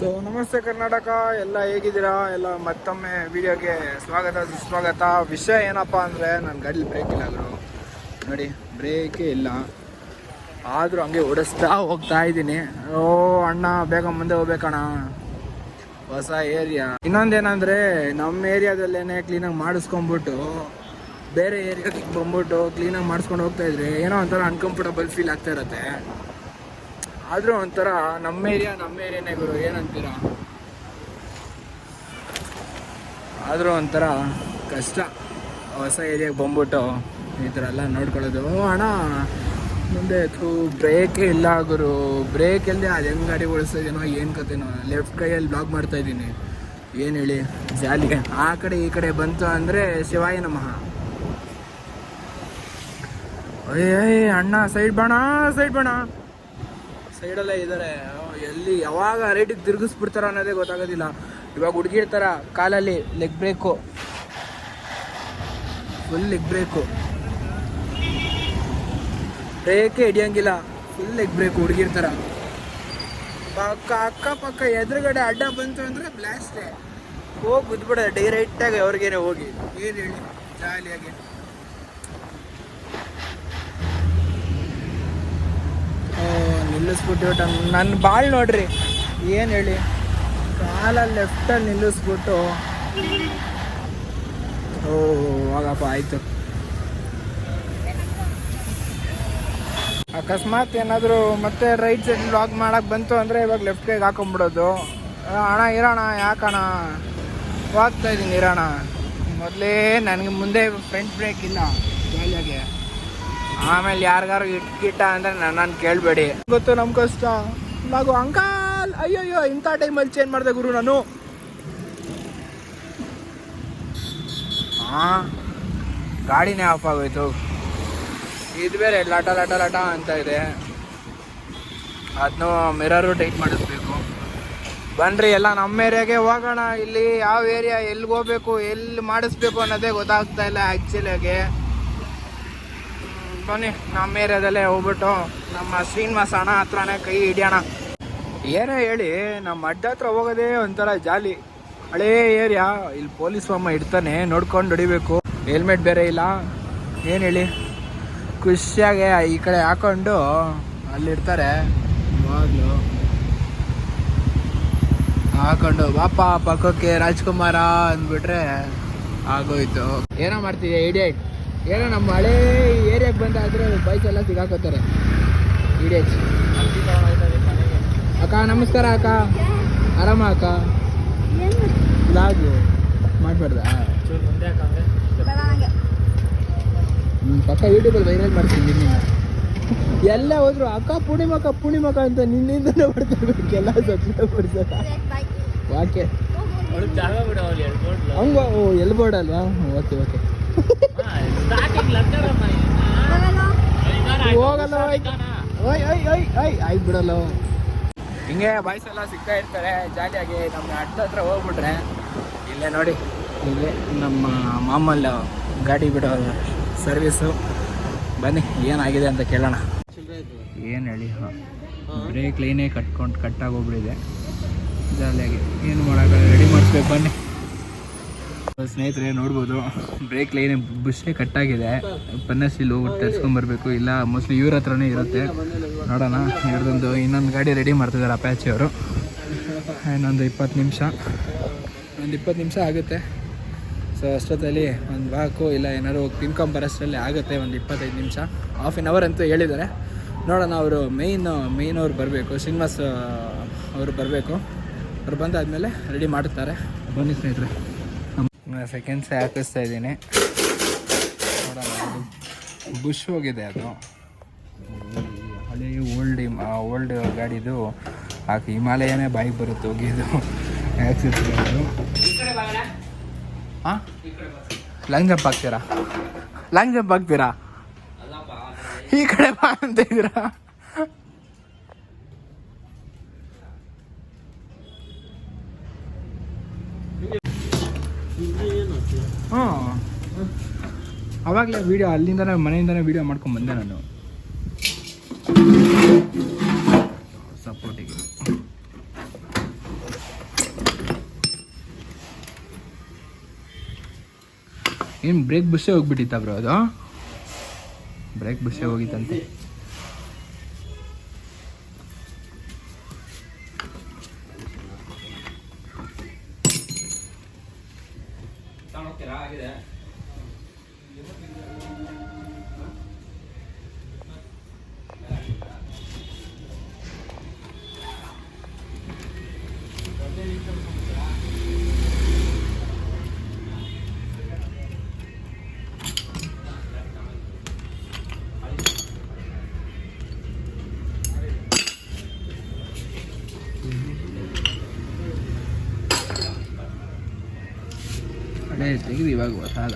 So ನಮಸ್ತೆ ಕರ್ನಾಟಕ, ಎಲ್ಲ ಹೇಗಿದ್ದೀರಾ? ಎಲ್ಲ ಮತ್ತೊಮ್ಮೆ ವಿಡಿಯೋಗೆ ಸ್ವಾಗತ ಸುಸ್ವಾಗತ. ವಿಷಯ ಏನಪ್ಪ ಅಂದರೆ ನನ್ನ ಗಾಡೀಲಿ ಬ್ರೇಕ್ ಇಲ್ಲ ಗುರು. ನೋಡಿ, ಬ್ರೇಕೇ ಇಲ್ಲ. ಆದರೂ ಹಂಗೆ ಓಡಿಸ್ತಾ ಹೋಗ್ತಾ ಇದ್ದೀನಿ. ಓ ಅಣ್ಣ, ಬೇಗ ಮುಂದೆ ಹೋಗ್ಬೇಕಣ್ಣ, ಹೊಸ ಏರಿಯಾ. ಇನ್ನೊಂದೇನಂದರೆ ನಮ್ಮ ಏರಿಯಾದಲ್ಲೇ ಕ್ಲೀನಾಗಿ ಮಾಡಿಸ್ಕೊಂಬಿಟ್ಟು ಬೇರೆ ಏರಿಯಾಗೆ ಬಂದ್ಬಿಟ್ಟು ಕ್ಲೀನಾಗಿ ಮಾಡಿಸ್ಕೊಂಡು ಹೋಗ್ತಾ ಇದ್ರೆ ಏನೋ ಒಂಥರ ಅನ್ಕಂಫರ್ಟಬಲ್ ಫೀಲ್ ಆಗ್ತಾ ಇರುತ್ತೆ. ಆದರೂ ಒಂಥರ ನಮ್ಮ ಏರಿಯಾನೇ ಗುರು, ಏನಂತೀರ? ಆದರೂ ಒಂಥರ ಕಷ್ಟ ಹೊಸ ಏರಿಯಾಗೆ ಬಂದ್ಬಿಟ್ಟು ಈ ಥರ ಎಲ್ಲ ನೋಡ್ಕೊಳ್ಳೋದು. ಅಣ್ಣ ಮುಂದೆ ಬ್ರೇಕೇ ಇಲ್ಲ ಗುರು, ಬ್ರೇಕ್ ಇಲ್ಲದೆ ಅದು ಹೆಂಗೆ ಗಾಡಿ ಓಡಿಸ್ತಾಯಿದ್ದೀನೋ ಏನು ಕತೆನೋ. ಲೆಫ್ಟ್ ಕೈಯಲ್ಲಿ ಬ್ಲಾಕ್ ಮಾಡ್ತಾಯಿದ್ದೀನಿ, ಏನು ಹೇಳಿ ಜಾಲಿಗೆ. ಆ ಕಡೆ ಈ ಕಡೆ ಬಂತು ಅಂದರೆ ಶಿವಾಯ ನಮಃ. ಅಯ್ಯ ಅಣ್ಣ, ಸೈಡ್ ಬಣ ಸೈಡಲ್ಲೇ ಇದ್ದಾರೆ. ಎಲ್ಲಿ ಯಾವಾಗ ರೈಟಿಗೆ ತಿರುಗಿಸ್ಬಿಡ್ತಾರ ಅನ್ನೋದೇ ಗೊತ್ತಾಗೋದಿಲ್ಲ. ಇವಾಗ ಹುಡುಗಿರ್ತಾರ ಕಾಲಲ್ಲಿ leg brake, full leg brake, ಬ್ರೇಕೇ ಹಿಡಿಯಂಗಿಲ್ಲ, ಫುಲ್ ಲೆಗ್ ಬ್ರೇಕು ಹುಡುಗಿರ್ತಾರ. ಅಕ್ಕಪಕ್ಕ ಎದುರುಗಡೆ ಅಡ್ಡ ಬಂತು ಅಂದರೆ ಬ್ಲಾಸ್ಟೇ, ಹೋಗಿ ಬಿದ್ಬಿಡ ಡೈರೆಕ್ಟಾಗಿ ಅವ್ರಿಗೇನೆ ಹೋಗಿ. ಏನು ಹೇಳಿ ಜಾಲಿಯಾಗಿ. ನಿಲ್ಲಿಸ್ಬಿಟ್ಟು ನನ್ನ ಬಾಳ್ ನೋಡ್ರಿ, ಏನು ಹೇಳಿ, ಕಾಲಲ್ಲಿ ಲೆಫ್ಟಲ್ಲಿ ನಿಲ್ಲಿಸ್ಬಿಟ್ಟು ಹೋಗಪ್ಪ ಆಯಿತು. ಅಕಸ್ಮಾತ್ ಏನಾದರೂ ಮತ್ತೆ ರೈಟ್ ಸೈಡ್ ಲಾಕ್ ಮಾಡೋಕ್ಕೆ ಬಂತು ಅಂದರೆ ಇವಾಗ ಲೆಫ್ಟ್ ಕೈಗೆ ಹಾಕೊಂಬಿಡೋದು. ಅಣ್ಣ ಇರೋಣ, ಯಾಕಣ್ಣ ಹೋಗ್ತಾ ಇದ್ದೀನಿ, ಇರೋಣ. ಮೊದಲೇ ನನಗೆ ಮುಂದೆ ಫ್ರಂಟ್ ಬ್ರೇಕ್ ಇಲ್ಲ ಜಾಲಿಯಾಗೆ. ಆಮೇಲೆ ಯಾರಿಗಾರು ಇಟ್ಕಿಟ್ಟ ಅಂದರೆ ನನ್ನನ್ನು ಕೇಳಬೇಡಿ, ಗೊತ್ತು ನಮ್ಮ ಕಷ್ಟ. ನಾವು ಅಂಕಲ್ ಅಯ್ಯೋ ಇಂಥ ಟೈಮಲ್ಲಿ ಚೇಂಜ್ ಮಾಡಿದೆ ಗುರು ನಾನು. ಗಾಡಿನೇ ಆಫ್ ಆಗೋಯ್ತು. ಇದು ಬೇರೆ ಲಟ ಅಂತ ಇದೆ, ಅದನ್ನು ಮಿರರು ಟೈಟ್ ಮಾಡಿಸ್ಬೇಕು. ಬನ್ನಿರಿ ಎಲ್ಲ ನಮ್ಮ ಏರಿಯಾಗೆ ಹೋಗೋಣ. ಇಲ್ಲಿ ಯಾವ ಏರಿಯಾ ಎಲ್ಲಿಗೆ ಹೋಗ್ಬೇಕು, ಎಲ್ಲಿ ಮಾಡಿಸ್ಬೇಕು ಅನ್ನೋದೇ ಗೊತ್ತಾಗ್ತಾ ಇಲ್ಲ ಆ್ಯಕ್ಚುಲಿಯಾಗೆ. ಬನ್ನಿ, ನಮ್ಮ ಏರಿಯಾದಲ್ಲೇ ಹೋಗ್ಬಿಟ್ಟು ನಮ್ಮ ಶ್ರೀನಿವಾಸ ಅಣ್ಣ ಹತ್ರನೇ ಕೈ ಹಿಡಿಯೋಣ. ಏನೇ ಹೇಳಿ, ನಮ್ಮ ಅಡ್ಡ ಹತ್ರ ಹೋಗೋದೇ ಒಂಥರ ಜಾಲಿ. ಹಳೇ ಏರಿಯಾ, ಇಲ್ಲಿ ಪೊಲೀಸ್ ಅಮ್ಮ ಇಡ್ತಾನೆ, ನೋಡ್ಕೊಂಡು ಹೊಡಿಬೇಕು. ಹೆಲ್ಮೆಟ್ ಬೇರೆ ಇಲ್ಲ, ಏನು ಹೇಳಿ, ಖುಷಿಯಾಗೆ ಈ ಕಡೆ ಹಾಕೊಂಡು ಅಲ್ಲಿರ್ತಾರೆ. ಇವಾಗಲೂ ಹಾಕೊಂಡು ಬಾಪ ಪಕ್ಕಕ್ಕೆ ರಾಜ್ಕುಮಾರ ಅಂದ್ಬಿಟ್ರೆ ಆಗೋಯ್ತು. ಏನೋ ಮಾಡ್ತಿದ್ಯಾ ಇಡಿಯಟ್? ಏನೋ ನಮ್ಮ ಹಳೇ ಏರಿಯಾಗೆ ಬಂದಾದರೆ ಬೈಕ್ ಎಲ್ಲ ಸಿಗಾಕೋತಾರೆ ಇಡಿಯಟ್. ಅಕ್ಕ ನಮಸ್ಕಾರ. ಅಕ್ಕ ಆರಾಮ? ಅಕ್ಕ ಲಾಗು ಮಾಡಬಾರ್ದಾ? ಪಕ್ಕ ಯೂಟ್ಯೂಬಲ್ಲಿ ವೈರಲ್ ಮಾಡ್ತೀನಿ. ನಿನ್ನ ಎಲ್ಲ ಹೋದ್ರು ಅಕ್ಕ ಪೂರ್ಣಿಮಕ್ಕ ಅಂತ ನಿನ್ನಿಂದನೇ ಬರ್ತಿರ್ಬೇಕು ಎಲ್ಲ ಸಬ್ಸ್ಕ್ರೈಬರ್ಸ್. ಯಾಕೆ ಹಂಗ? ಎಲ್ಬೋರ್ಡ್ ಅಲ್ವಾ? ಓಕೆ ಹೋಗಲ್ಲ, ಆಯ್ತು ಬಿಡಲ್ಲ. ಹಿಂಗೆ ಬಾಯ್ಸ್ ಎಲ್ಲ ಸಿಗ್ತಾ ಇರ್ತಾರೆ ಜಾಲಿಯಾಗಿ. ನಮ್ಮ ಹತ್ರ ಹೋಗ್ಬಿಟ್ರೆ ಇಲ್ಲೇ ನೋಡಿ, ಇಲ್ಲೇ ನಮ್ಮ ಮಾಮಲ್ಲ ಗಾಡಿ ಬಿಡೋ ಸರ್ವಿಸು. ಬನ್ನಿ ಏನಾಗಿದೆ ಅಂತ ಕೇಳೋಣ. ಏನು ಹೇಳಿ, ಬ್ರೇಕ್ ಲೈನೇ ಕಟ್ಟಾಗೋಗ್ಬಿಟ್ಟಿದೆ ಜಾಲಿಯಾಗಿ. ಏನು ಮಾಡೋಕ್ಕಾಗಲ್ಲ, ರೆಡಿ ಮಾಡಿಸ್ಬೇಕು. ಬನ್ನಿ ಸ್ನೇಹಿತರೆ, ನೋಡ್ಬೋದು ಬ್ರೇಕ್ ಲೈನೇ ಬುಷೇ ಕಟ್ಟಾಗಿದೆ. ಪನ್ನಸ್ಸಿಲ್ ಹೋಗ್ಬಿಟ್ಟು ತರಿಸ್ಕೊಂಬರ್ಬೇಕು, ಇಲ್ಲ ಮೋಸ್ಟ್ಲಿ ಇವ್ರ ಹತ್ರನೇ ಇರುತ್ತೆ. ನೋಡೋಣ. ಇನ್ನೊಂದು ಗಾಡಿ ರೆಡಿ ಮಾಡ್ತಿದ್ದಾರೆ ಅಪ್ಯಾಚಿ ಅವರು. ಇನ್ನೊಂದು 20 ನಿಮಿಷ ಆಗುತ್ತೆ. ಸೊ ಅಷ್ಟೊತ್ತಲ್ಲಿ ಒಂದು ವಾಕು ಇಲ್ಲ ಏನಾದ್ರು ತಿನ್ಕೊಂಬರೋಷ್ಟರಲ್ಲಿ ಆಗುತ್ತೆ. ಒಂದು 25 ನಿಮಿಷ, ಹಾಫ್ ಆನ್ ಅವರ್ ಅಂತೂ ಹೇಳಿದ್ದಾರೆ. ನೋಡೋಣ. ಅವರು ಮೇಯ್ನ್ ಅವ್ರು ಬರಬೇಕು, ಶ್ರೀನಿವಾಸ್ ಅವರು ಬರಬೇಕು. ಅವ್ರು ಬಂದಾದಮೇಲೆ ರೆಡಿ ಮಾಡುತ್ತಾರೆ. ಬನ್ನಿ ಸ್ನೇಹಿತರೆ, ಸೆಕೆಂಡ್ಸ್ ಹಾಕಿಸ್ತಾ ಇದ್ದೀನಿ. ನೋಡೋಣ, ಬುಷ್ ಹೋಗಿದೆ ಅದು. ಹಳೆ ಓಲ್ಡ್ ಗಾಡಿದು ಹಿಮಾಲಯನೇ ಬಾಯಿಗೆ ಬರುತ್ತೆ ಹೋಗಿದ್ದು ಆ್ಯಕ್ಸಿಡೆಂಟು. ಹಾಂ, ಲಾಂಗ್ ಜಂಪ್ ಆಗ್ತೀರಾ? ಈ ಕಡೆ ಬಾ ಅಂತ ಇದ್ದೀರಾ? ಅವಾಗಲೇ ವೀಡಿಯೋ ಅಲ್ಲಿಂದನೇ ಮನೆಯಿಂದನೇ ವೀಡಿಯೋ ಮಾಡ್ಕೊಂಡು ಬಂದೆ ನಾನು. ಸಪೋರ್ಟಿಗೆ ಏನು ಬ್ರೇಕ್ ಬುಷೇ ಹೋಗ್ಬಿಟ್ಟಿತ್ತ ಬ್ರೋ ಅದು? ಬ್ರೇಕ್ ಬುಷೇ ಹೋಗಿತ್ತಂತೆ. ತೆಗೆದು ಇವಾಗ ಹೊಸಾದ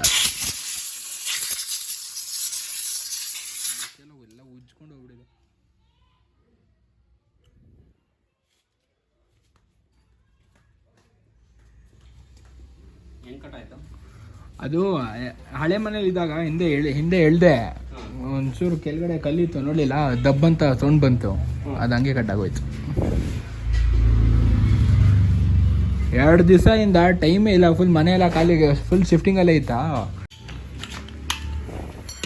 ಎಲ್ಲ ಉಜ್ಕೊಂಡು ಹೋಗ್ಬಿಡಿದೆ. ಅದು ಹಳೆ ಮನೇಲಿ ಇದ್ದಾಗ ಹಿಂದೆ ಎಳ್ದೆ ಒಂಚೂರು ಕೆಳಗಡೆ ಕಲ್ಲಿತ್ತು ನೋಡ್ಲಿಲ್ಲ, ದಬ್ಬಂತ ಸೌಂಡ್ ಬಂತು, ಅದು ಹಂಗೆ ಕಟ್ಟಾಗೋಯ್ತು. 2 ದಿವಸದಿಂದ ಟೈಮೇ ಇಲ್ಲ, ಫುಲ್ ಮನೆಯೆಲ್ಲ ಖಾಲಿಗೆ, ಫುಲ್ ಶಿಫ್ಟಿಂಗಲ್ಲೇ ಇತ್ತಾ.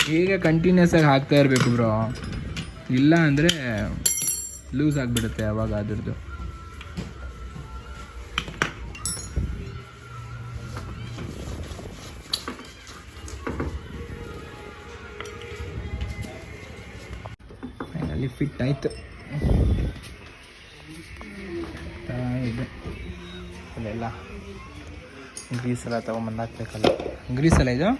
ಹೀಗೆ ಕಂಟಿನ್ಯೂಸ್ ಆಗಿ ಹಾಕ್ತಾ ಇರಬೇಕು ಬ್ರೋ, ಇಲ್ಲ ಅಂದರೆ ಲೂಸ್ ಆಗಿಬಿಡುತ್ತೆ ಅವಾಗ ಅದ್ರದ್ದು. ಅಲ್ಲಿ ಫಿಟ್ ಆಯಿತು. ಇದೆ ಅಲ್ಲೆಲ್ಲ ಗ್ರೀಸ್ ಎಲ್ಲ ತೊಗೊಂಬಂದು ಹಾಕ್ಬೇಕಲ್ಲ, ಗ್ರೀಸ್ ಎಲ್ಲ ಇದು.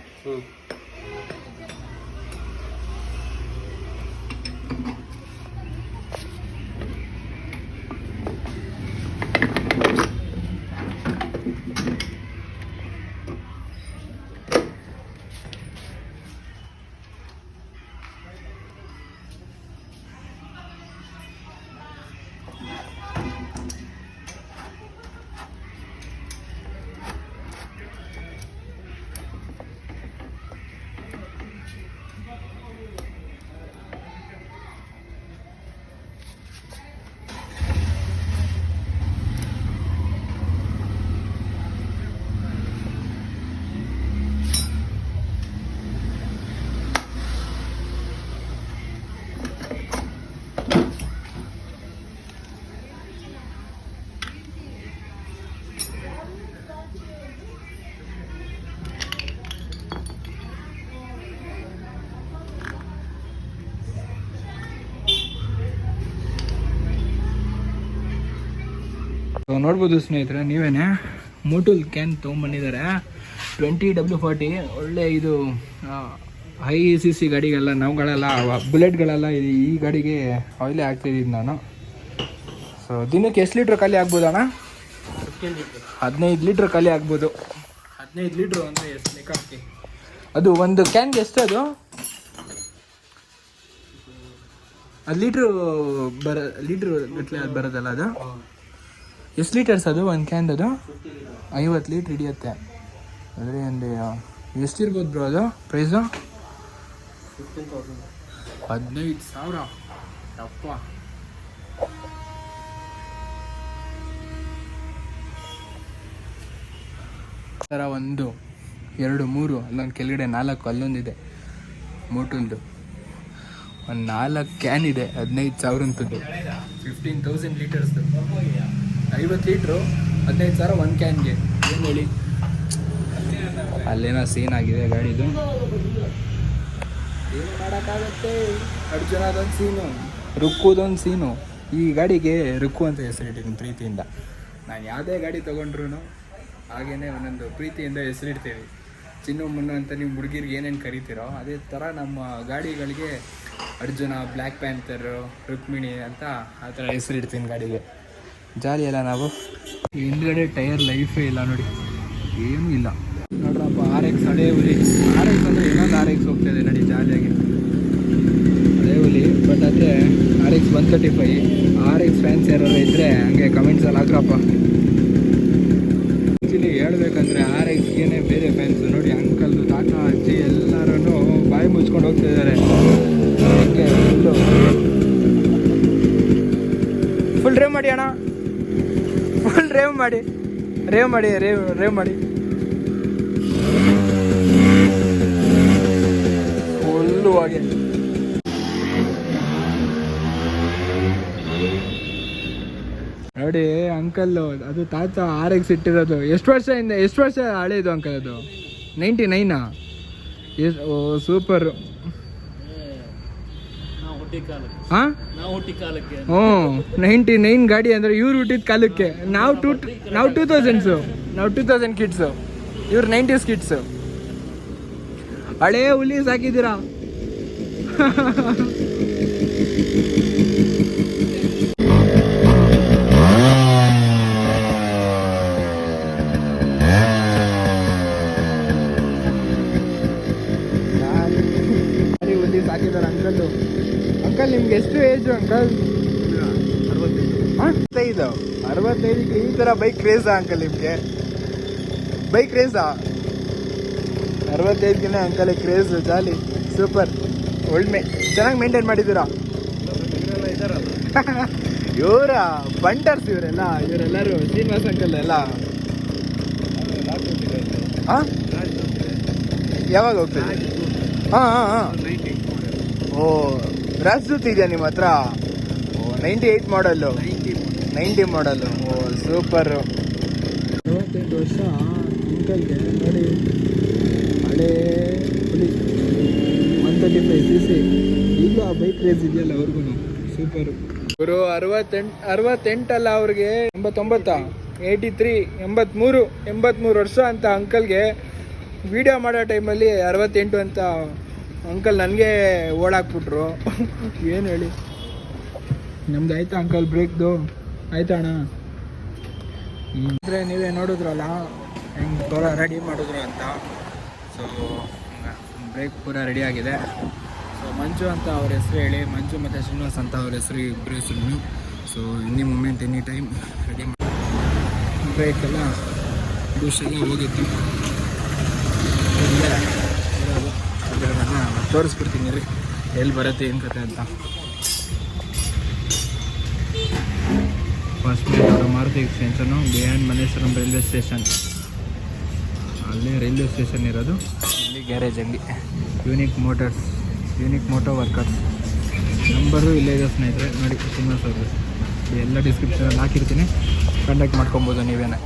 ನೋಡ್ಬೋದು ಸ್ನೇಹಿತರೆ, ನೀವೇನೆ ಮೋಟುಲ್ ಕ್ಯಾನ್ ತೊಗೊಂಬಂದಿದ್ದಾರೆ. 20W40 ಒಳ್ಳೆ ಇದು ಹೈ CC ಗಾಡಿಗೆಲ್ಲ, ನಾವುಗಳೆಲ್ಲ ಬುಲೆಟ್ಗಳೆಲ್ಲ ಈ ಗಾಡಿಗೆ ಆಯಿಲೇ ಹಾಕ್ತಿದ್ದೀನಿ ನಾನು. ಸೊ ದಿನಕ್ಕೆ ಎಷ್ಟು ಲೀಟ್ರ್ ಖಾಲಿ ಆಗ್ಬೋದಣ್ಣ? 15 ಲೀಟ್ರ್ ಖಾಲಿ ಆಗ್ಬೋದು. 15 ಲೀಟ್ರು ಅಂದರೆ ಎಷ್ಟು ಲೆಕ್ಕ ಹಾಕಿ. ಅದು ಒಂದು ಕ್ಯಾನ್ಗೆ ಎಷ್ಟು? ಅದು ಲೀಟ್ರ್ ಗಟ್ಟಲೆ ಅದು ಬರೋದಲ್ಲ ಅದು? ಎಷ್ಟು ಲೀಟರ್ಸ್ ಅದು ಒಂದು ಕ್ಯಾನ್? ಅದು 50 ಲೀಟ್ರ್ ಹಿಡಿಯುತ್ತೆ. ಅಂದರೆ ಒಂದು ಎಷ್ಟಿರ್ಬೋದು ಬ್ರೋ ಅದು ಪ್ರೈಸು? 15,000 ಅಪ್ಪ. ಥರ 1 2 3 ಅಲ್ಲೊಂದು ಕೆಳಗಡೆ 4 ಅಲ್ಲೊಂದಿದೆ ಮೋಟುಲ್ದು. ಒಂದು 4 ಕ್ಯಾನ್ ಇದೆ, 15,000 ಅಂತದ್ದು. 15,000 ಲೀಟರ್ಸ್ದು, 50 ಲೀಟ್ರು, 15,000 ಒಂದು ಕ್ಯಾನ್ಗೆ. ಏನು ಹೇಳಿ, ಅಲ್ಲೇನೋ ಸೀನ್ ಆಗಿದೆ ಗಾಡಿದು. ಏನು ಮಾಡೋಕ್ಕಾಗತ್ತೆ, ಅರ್ಜುನದೊಂದು ಸೀನು, ರುಕ್ಕುದೊಂದು ಸೀನು. ಈ ಗಾಡಿಗೆ ರುಕ್ಕು ಅಂತ ಹೆಸರಿಟ್ಟಿದ್ದೀನಿ ಪ್ರೀತಿಯಿಂದ. ನಾನು ಯಾವುದೇ ಗಾಡಿ ತೊಗೊಂಡ್ರು ಹಾಗೇ ಒಂದೊಂದು ಪ್ರೀತಿಯಿಂದ ಹೆಸರಿಡ್ತೀವಿ. ಚಿನ್ನು ಮುನ್ನು ಅಂತ ನಿಮ್ಮ ಹುಡುಗಿರಿಗೆ ಏನೇನು ಕರಿತೀರೋ ಅದೇ ಥರ ನಮ್ಮ ಗಾಡಿಗಳಿಗೆ ಅರ್ಜುನ, ಬ್ಲ್ಯಾಕ್ ಪ್ಯಾಂಥರು, ರುಕ್ಮಿಣಿ ಅಂತ ಆ ಥರ ಹೆಸರಿಡ್ತೀನಿ ಗಾಡಿಗೆ. ಜಾಲಿ ಅಲ್ಲ ನಾವು. ಹಿಂದ್ಗಡೆ ಟೈರ್ ಲೈಫೇ ಇಲ್ಲ ನೋಡಿ, ಏನೂ ಇಲ್ಲ ನೋಡ್ರಪ್ಪ. RX ಹಳೇ ಹುಲಿ, RX ಅಂದರೆ ಇನ್ನೊಂದು RX ಹೋಗ್ತಾಯಿದೆ ನೋಡಿ ಜಾಲಿಯಾಗಿ. ಹಳೇ ಹುಲಿ, ಬಟ್ ಆದರೆ RX 135. RX ಫ್ಯಾನ್ಸ್ ಯಾರು ಇದ್ದರೆ ಹಂಗೆ ಕಮೆಂಟ್ಸಲ್ಲಿ ಹಾಕ್ರಪ್ಪ. ಆ್ಯಕ್ಚುಲಿ ಹೇಳ್ಬೇಕಂದ್ರೆ RXಗೇನೆ ಬೇರೆ ಫ್ಯಾನ್ಸು ನೋಡಿ. ಅಂಕಲ್ದು, ತಾತ, ಅಜ್ಜಿ ಎಲ್ಲರೂ ಬಾಯಿ ಮುಚ್ಕೊಂಡು ಹೋಗ್ತಾಯಿದ್ದಾರೆ. ಹಂಗೆ ಫುಲ್ ಡ್ರೈವ್ ಮಾಡಿ ಅಣ್ಣ, ಫುಲ್ ರೇವ್ ಮಾಡಿ ಮೃದುವಾಗಿ. ನೋಡಿ ಅಂಕಲ್, ಅದು ತಾತ RX ಇಟ್ಟಿರೋದು. ಎಷ್ಟು ವರ್ಷ ಹಳೇದು ಅಂಕಲ್ ಅದು? 99 ಓ ಸೂಪರ್. ಹಾಂ 99 ಗಾಡಿ ಅಂದರೆ ಇವ್ರು ಹುಟ್ಟಿದ ಕಾಲಕ್ಕೆ. ನಾವು 2000 ಕಿಡ್ಸು, ಇವ್ರು 90s ಕಿಡ್ಸು. ಹಳೇ ಹುಲಿ ಸಾಕಿದ್ದೀರಾ. ಹುಲಿ ಸಾಕಿದ್ದಾರೆ ಅಂಕಲ್. ನಿಮ್ಗೆ ಎಷ್ಟು ಏಜು ಅಂಕಲ್? 65. ಈ ಥರ ಬೈಕ್ ಕ್ರೇಜಾ ಅಂಕಲ್ ನಿಮಗೆ? ಬೈಕ್ ಕ್ರೇಜಾ? 65ಗಿನ ಅಂಕಲ್ ಕ್ರೇಜ್. ಜಾಲಿ, ಸೂಪರ್, ಒಳ್ಳೆ ಚೆನ್ನಾಗಿ ಮೇಂಟೈನ್ ಮಾಡಿದ್ದೀರಾ. ಇವರ ಬಂಟರ್ಸ್ ಇವರೆಲ್ಲರೂ ಶ್ರೀನಿವಾಸ್ ಅಂಕಲ್ ಎಲ್ಲ. ಹಾಂ ಯಾವಾಗ ಹೋಗ್ತದೆ? ಹಾಂ. ಓ ರಾಜ್ದೂತ್ ಇದೆಯಾ ನಿಮ್ಮ ಹತ್ರ? ಓ 98 ಮಾಡಲ್ಲು. 90 ಮಾಡಲ್ಲು. ಓ ಸೂಪರು. 68 ವರ್ಷ ಅಂಕಲ್ಗೆ. ನೋಡಿ ಹಳೇ ಹುಲಿ 135cc. ಈಗಲೂ ಆ ಬೈಕ್ ರೇಸ್ ಇದೆಯಲ್ಲ ಅವ್ರಿಗೂ ಸೂಪರು. ಇವರು 68 ಅಲ್ಲ, ಅವ್ರಿಗೆ 89, 83, 83 ವರ್ಷ ಅಂತ ಅಂಕಲ್ಗೆ. ವಿಡಿಯೋ ಮಾಡೋ ಟೈಮಲ್ಲಿ 68 ಅಂತ ಅಂಕಲ್ ನನಗೆ ಓಡಾಕ್ಬಿಟ್ರು. ಏನು ಹೇಳಿ. ನಮ್ದು ಆಯ್ತಾ ಅಂಕಲ್ ಬ್ರೇಕ್ದು? ಆಯ್ತಾ ಅಣ್ಣ? ಅಂದರೆ ನೀವೇ ನೋಡಿದ್ರಲ್ಲ ಹೆಂಗೆ ಪೂರ ರೆಡಿ ಮಾಡಿದ್ರು ಅಂತ. ಸೊ ಬ್ರೇಕ್ ಪೂರ ರೆಡಿ ಆಗಿದೆ. ಸೊ ಮಂಜು ಅಂತ ಅವ್ರ ಹೆಸರು ಹೇಳಿ, ಮಂಜು ಮತ್ತು ಶ್ರೀನಿವಾಸ್ ಅಂತ ಅವ್ರ ಹೆಸರು, ಇಬ್ಬರು ಹೆಸರು. So any moment any time ready ಮಾಡಿ. ಬ್ರೇಕ್ ಎಲ್ಲ ಬೂಸ್ಟ್ ಎಲ್ಲ ಹೋಗಿತ್ತು. ತೋರಿಸ್ಬಿಡ್ತೀನಿ ರೀ ಎಲ್ಲಿ ಬರುತ್ತೆ ಏನು ಕತೆ ಅಂತ. First Maruti extension behind Malleshwaram railway station. ಅಲ್ಲಿ ರೈಲ್ವೆ ಸ್ಟೇಷನ್ ಇರೋದು. ಇಲ್ಲಿ ಗ್ಯಾರೇಜ್ ಅಂಗಡಿ ಯೂನಿಕ್ ಮೋಟೋ ವರ್ಕರ್ಸ್. ನಂಬರು ಇಲ್ಲೇ ಇದೆ ಸ್ನೇಹಿತರೆ. ನೋಡಿ ಶ್ರೀನಿವಾಸ್ ಅವರು ಎಲ್ಲ ಡಿಸ್ಕ್ರಿಪ್ಷನಲ್ಲಿ ಹಾಕಿರ್ತೀನಿ, ಕಾಂಟ್ಯಾಕ್ಟ್ ಮಾಡ್ಕೊಬೋದು ನೀವೇನೆ.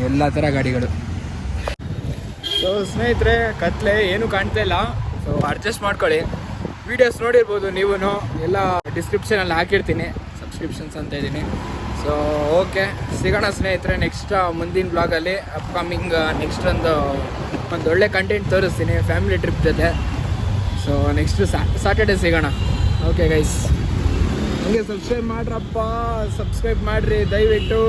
ಎಲ್ಲ ಥರ ಗಾಡಿಗಳು. ಸೊ ಸ್ನೇಹಿತರೆ, ಕತ್ಲೆ ಏನೂ ಕಾಣ್ತಾ ಇಲ್ಲ. ಸೊ ಅಡ್ಜಸ್ಟ್ ಮಾಡ್ಕೊಳ್ಳಿ. ವೀಡಿಯೋಸ್ ನೋಡಿರ್ಬೋದು ನೀವು, ಎಲ್ಲ ಡಿಸ್ಕ್ರಿಪ್ಷನಲ್ಲಿ ಹಾಕಿರ್ತೀನಿ, ಸಬ್ಸ್ಕ್ರಿಪ್ಷನ್ಸ್ ಅಂತ ಇದ್ದೀನಿ. ಸೊ ಓಕೆ, ಸಿಗೋಣ ಸ್ನೇಹಿತರೆ ನೆಕ್ಸ್ಟ್ ಮುಂದಿನ ಬ್ಲಾಗಲ್ಲಿ. ಅಪ್ಕಮಿಂಗ್ ನೆಕ್ಸ್ಟ್ ಒಂದು ಒಳ್ಳೆ ಕಂಟೆಂಟ್ ತೋರಿಸ್ತೀನಿ ಫ್ಯಾಮಿಲಿ ಟ್ರಿಪ್ ಜೊತೆ. ಸೊ ನೆಕ್ಸ್ಟ್ ಸಾಟರ್ಡೆ ಸಿಗೋಣ. ಓಕೆ ಗೈಸ್, ಹಂಗೆ ಸಬ್ಸ್ಕ್ರೈಬ್ ಮಾಡ್ರಪ್ಪ, ಸಬ್ಸ್ಕ್ರೈಬ್ ಮಾಡಿರಿ ದಯವಿಟ್ಟು.